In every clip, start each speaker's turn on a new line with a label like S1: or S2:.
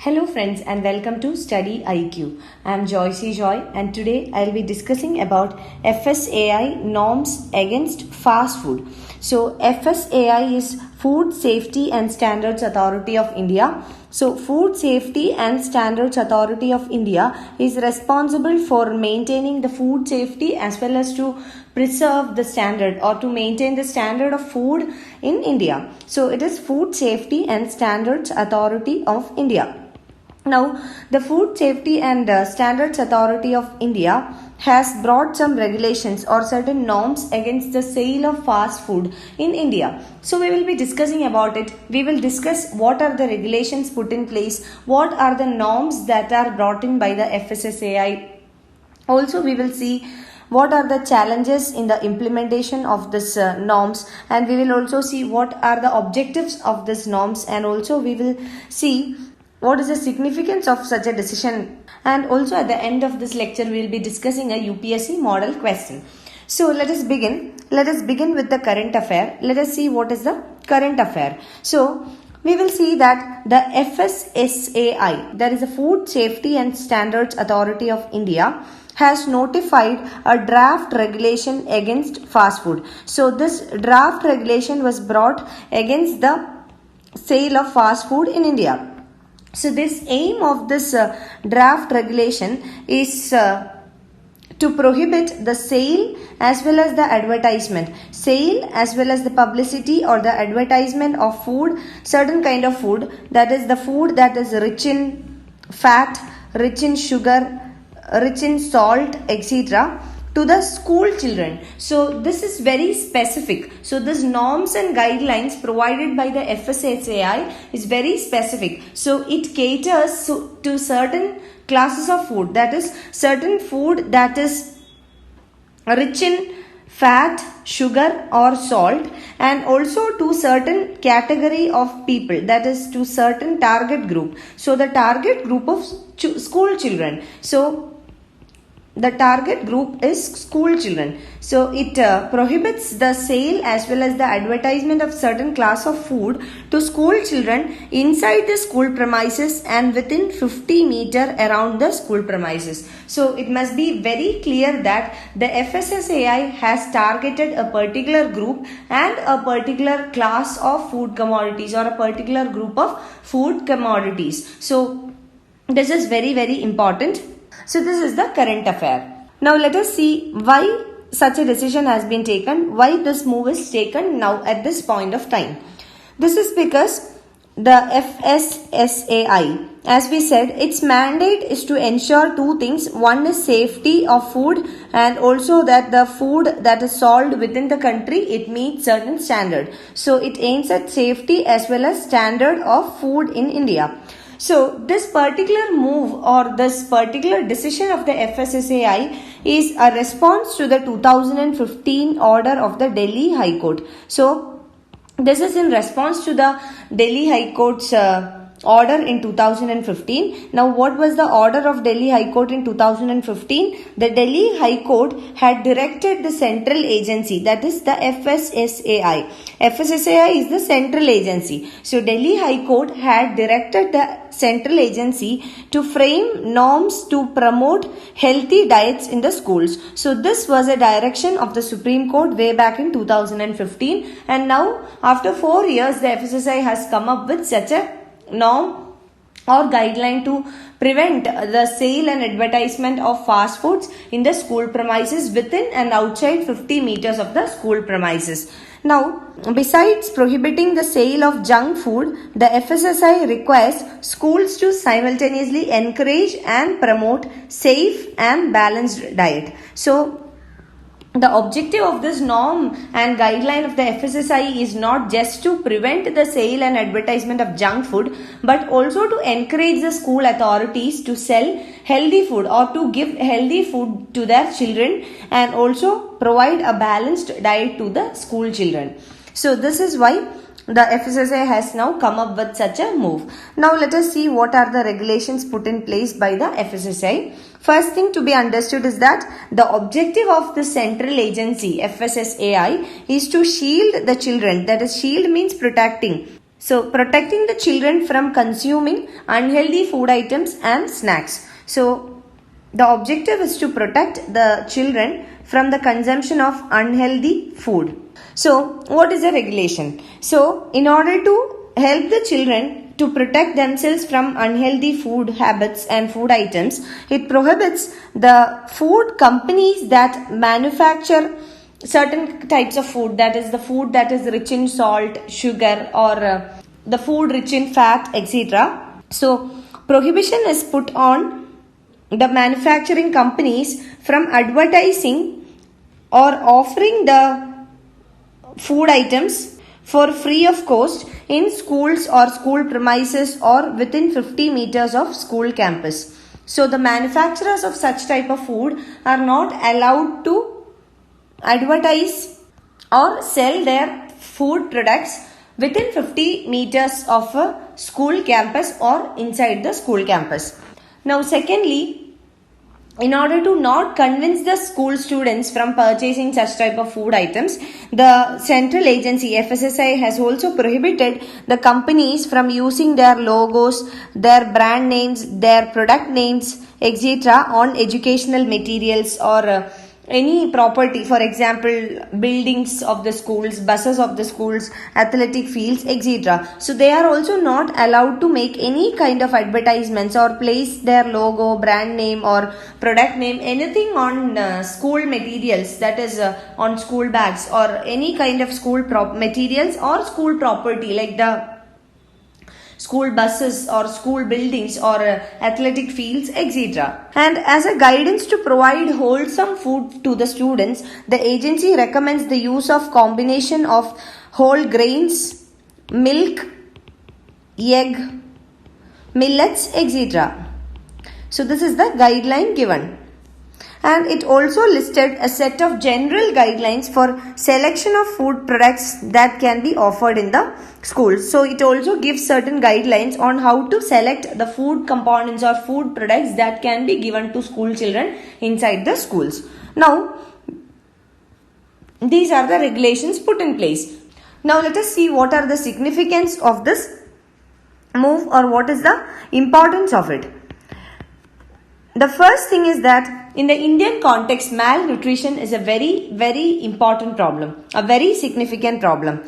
S1: Hello friends and welcome to StudyIQ. I am Joycey Joy and today I will be discussing about FSSAI norms against fast food. So FSSAI is Food Safety and Standards Authority of India. So Food Safety and Standards Authority of India is responsible for maintaining the food safety as well as to preserve the standard or to maintain the standard of food in India. So it is Food Safety and Standards Authority of India. Now, the Food Safety and Standards Authority of India has brought some regulations or certain norms against the sale of fast food in India. So, we will be discussing about it. We will discuss what are the regulations put in place, what are the norms that are brought in by the FSSAI. Also, we will see what are the challenges in the implementation of this norms, and we will also see what are the objectives of these norms, and also we will see what is the significance of such a decision, and also at the end of this lecture we will be discussing a UPSC model question. So let us begin. Let us begin with the current affair. Let us see what is the current affair. So we will see that the FSSAI, that is the Food Safety and Standards Authority of India, has notified a draft regulation against fast food. So this draft regulation was brought against the sale of fast food in India. So this aim of this draft regulation is to prohibit the sale as well as the advertisement, sale as well as the publicity or the advertisement of food, certain kind of food, that is the food that is rich in fat, rich in sugar, rich in salt, etc. to the school children. So this is very specific. So this norms and guidelines provided by the FSSAI is very specific. So it caters to certain classes of food, that is certain food that is rich in fat, sugar or salt, and also to certain category of people, that is to certain target group. So the target group of school children. So the target group is school children. So it prohibits the sale as well as the advertisement of certain class of food to school children inside the school premises and within 50 meter around the school premises. So it must be very clear that the FSSAI has targeted a particular group and a particular class of food commodities or a particular group of food commodities. So this is very important. So this is the current affair. Now let us see why such a decision has been taken, why this move is taken now at this point of time. This is because the FSSAI, as we said, its mandate is to ensure two things. One is safety of food, and also that the food that is sold within the country, it meets certain standard. So it aims at safety as well as standard of food in India. So this particular move or this particular decision of the FSSAI is a response to the 2015 order of the Delhi High Court. So this is in response to the Delhi High Court's order in 2015. Now what was the order of Delhi High Court in 2015? The Delhi High Court had directed the central agency, that is the FSSAI. FSSAI is the central agency. So Delhi High Court had directed the central agency to frame norms to promote healthy diets in the schools. So this was a direction of the Supreme Court way back in 2015, and now after 4 years the FSSAI has come up with such a norm or guideline to prevent the sale and advertisement of fast foods in the school premises within and outside 50 meters of the school premises. Now, besides prohibiting the sale of junk food, the FSSAI requires schools to simultaneously encourage and promote safe and balanced diet. So the objective of this norm and guideline of the FSSAI is not just to prevent the sale and advertisement of junk food, but also to encourage the school authorities to sell healthy food or to give healthy food to their children, and also provide a balanced diet to the school children. So this is why the FSSAI has now come up with such a move. Now let us see what are the regulations put in place by the FSSAI. First thing to be understood is that the objective of the central agency FSSAI is to shield the children, that is shield means protecting, So protecting the children from consuming unhealthy food items and snacks. So the objective is to protect the children from the consumption of unhealthy food. So what is a regulation? So in order to help the children to protect themselves from unhealthy food habits and food items, it prohibits the food companies that manufacture certain types of food, that is the food that is rich in salt, sugar, or the food rich in fat, etc. So prohibition is put on the manufacturing companies from advertising or offering the food items for free of cost in schools or school premises or within 50 meters of school campus. So the manufacturers of such type of food are not allowed to advertise or sell their food products within 50 meters of a school campus or inside the school campus. Now secondly, in order to not convince the school students from purchasing such type of food items, the central agency FSSAI has also prohibited the companies from using their logos, their brand names, their product names, etc. on educational materials or any property, for example buildings of the schools, buses of the schools, athletic fields, etc. So they are also not allowed to make any kind of advertisements or place their logo, brand name or product name, anything on school materials, that is on school bags or any kind of school materials or school property like the school buses or school buildings or athletic fields, etc. And as a guidance to provide wholesome food to the students, the agency recommends the use of combination of whole grains, milk, egg, millets, etc. So this is the guideline given. And it also listed a set of general guidelines for selection of food products that can be offered in the schools. So it also gives certain guidelines on how to select the food components or food products that can be given to school children inside the schools. Now, these are the regulations put in place. Now let us see what are the significance of this move or what is the importance of it. The first thing is that in the Indian context, malnutrition is a very important problem, a very significant problem.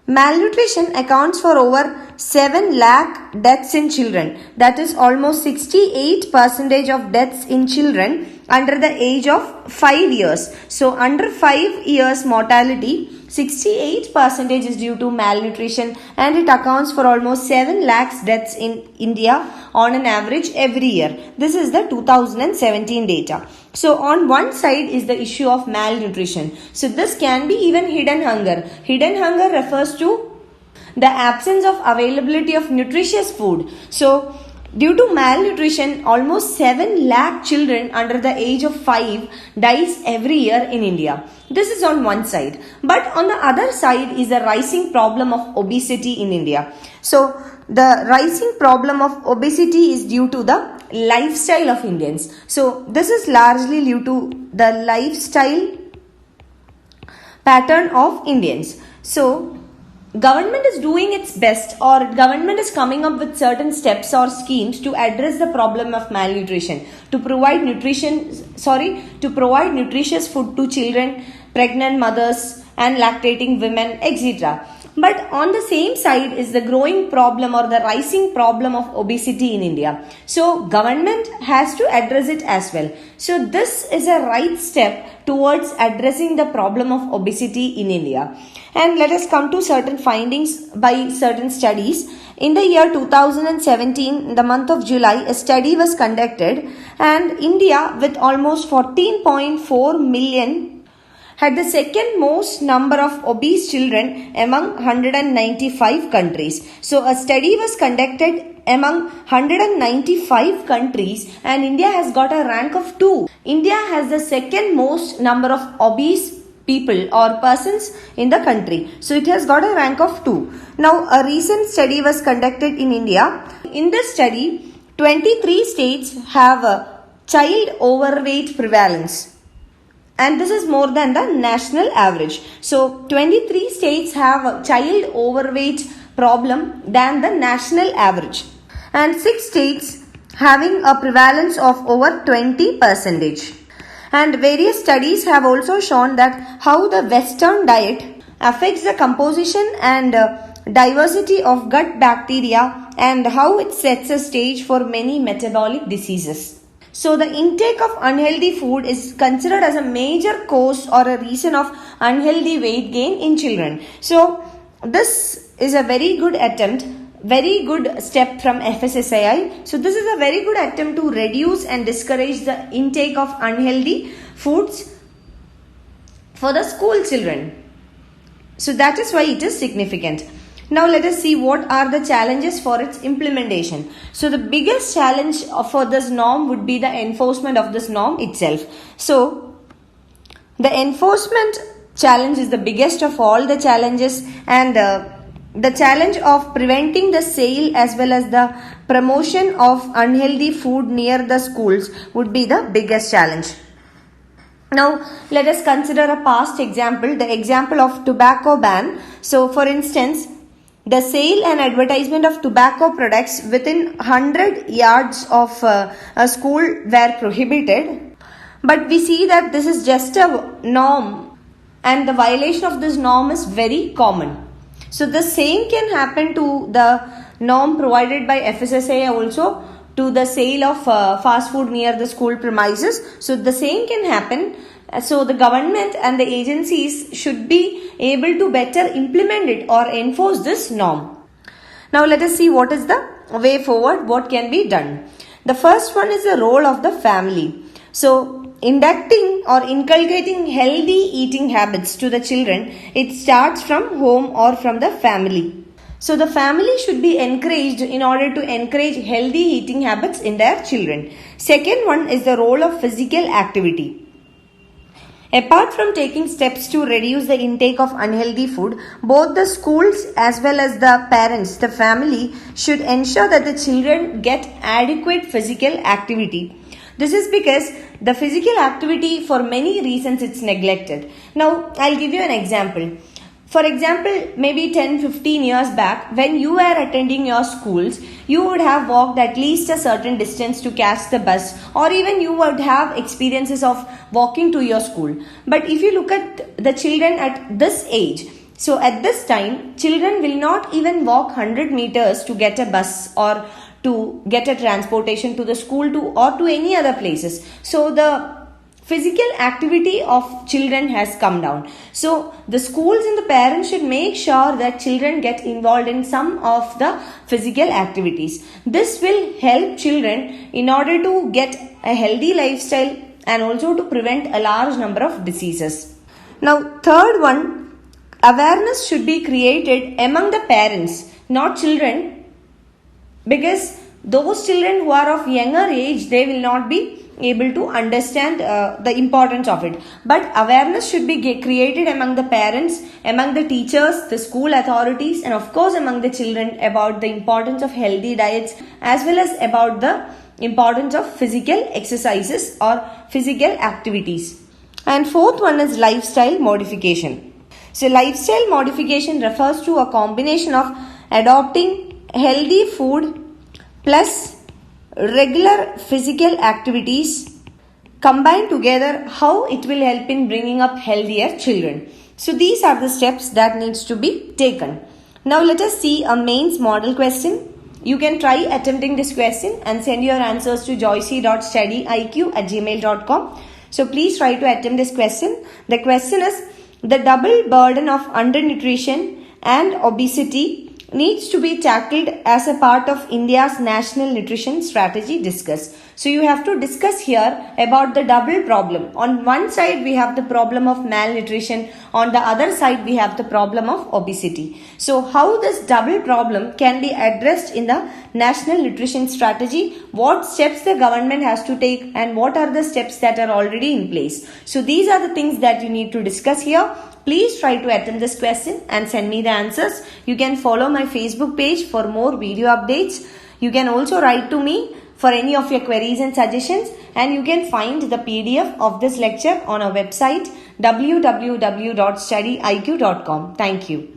S1: Malnutrition accounts for over 7 lakh deaths in children. That is almost 68% of deaths in children under the age of 5 years. So under 5 years mortality, 68% is due to malnutrition and it accounts for almost 7 lakhs deaths in India on an average every year. This is the 2017 data. So on one side is the issue of malnutrition. So this can be even hidden hunger. Hidden hunger refers to the absence of availability of nutritious food. So due to malnutrition, almost 7 lakh children under the age of 5 dies every year in India. This is on one side. But on the other side is the rising problem of obesity in India. So the rising problem of obesity is due to the lifestyle of Indians. So this is largely due to the lifestyle pattern of Indians. So government is doing its best or government is coming up with certain steps or schemes to address the problem of malnutrition, to provide nutritious food to children, pregnant mothers and lactating women, etc. But on the same side is the growing problem or the rising problem of obesity in India. So government has to address it as well. So this is a right step towards addressing the problem of obesity in India. And let us come to certain findings by certain studies. In the year 2017, in the month of July, a study was conducted and India with almost 14.4 million had the second most number of obese children among 195 countries. So a study was conducted among 195 countries and India has got a rank of 2. India has the second most number of obese people or persons in the country. So it has got a rank of 2. Now a recent study was conducted in India. In this study, 23 states have a child overweight prevalence. And this is more than the national average. So 23 states have a child overweight problem than the national average, and 6 states having a prevalence of over 20%. And various studies have also shown that how the Western diet affects the composition and diversity of gut bacteria and how it sets a stage for many metabolic diseases. So the intake of unhealthy food is considered as a major cause or a reason of unhealthy weight gain in children. So this is a very good attempt, very good step from FSSAI. So this is a very good attempt to reduce and discourage the intake of unhealthy foods for the school children. So that is why it is significant. Now let us see what are the challenges for its implementation. So the biggest challenge for this norm would be the enforcement of this norm itself. So the enforcement challenge is the biggest of all the challenges, and the challenge of preventing the sale as well as the promotion of unhealthy food near the schools would be the biggest challenge. Now let us consider a past example, the example of tobacco ban. So for instance, the sale and advertisement of tobacco products within 100 yards of a school were prohibited. But we see that this is just a norm, and the violation of this norm is very common. So the same can happen to the norm provided by FSSAI also, to the sale of fast food near the school premises. So the same can happen. So the government and the agencies should be able to better implement it or enforce this norm. Now let us see what is the way forward, what can be done. The first one is the role of the family. So inducting or inculcating healthy eating habits to the children, it starts from home or from the family. So the family should be encouraged in order to encourage healthy eating habits in their children. Second one is the role of physical activity. Apart from taking steps to reduce the intake of unhealthy food, both the schools as well as the parents, the family, should ensure that the children get adequate physical activity. This is because the physical activity, for many reasons, it's neglected. Now, I'll give you an example. For example, maybe 10-15 years back, when you were attending your schools, you would have walked at least a certain distance to catch the bus, or even you would have experiences of walking to your school. But if you look at the children at this age, so at this time, children will not even walk 100 meters to get a bus or to get a transportation to the school or to any other places. So the physical activity of children has come down. So the schools and the parents should make sure that children get involved in some of the physical activities. This will help children in order to get a healthy lifestyle and also to prevent a large number of diseases. Now third one, awareness should be created among the parents, not children, because those children who are of younger age, they will not be able to understand the importance of it. But awareness should be created among the parents, among the teachers, the school authorities, and of course among the children about the importance of healthy diets as well as about the importance of physical exercises or physical activities. And fourth one is lifestyle modification. So lifestyle modification refers to a combination of adopting healthy food plus regular physical activities combined together, how it will help in bringing up healthier children. So these are the steps that needs to be taken. Now let us see a mains model question. You can try attempting this question and send your answers to joycey.studyiq@gmail.com. So please try to attempt this question. The question is, the double burden of undernutrition and obesity needs to be tackled as a part of India's national nutrition strategy. Discuss. So you have to discuss here about the double problem. On one side we have the problem of malnutrition, on the other side we have the problem of obesity. So how this double problem can be addressed in the national nutrition strategy, what steps the government has to take, and what are the steps that are already in place. So these are the things that you need to discuss here. Please try to attempt this question and send me the answers. You can follow my Facebook page for more video updates. You can also write to me for any of your queries and suggestions, and you can find the PDF of this lecture on our website www.studyiq.com. Thank you.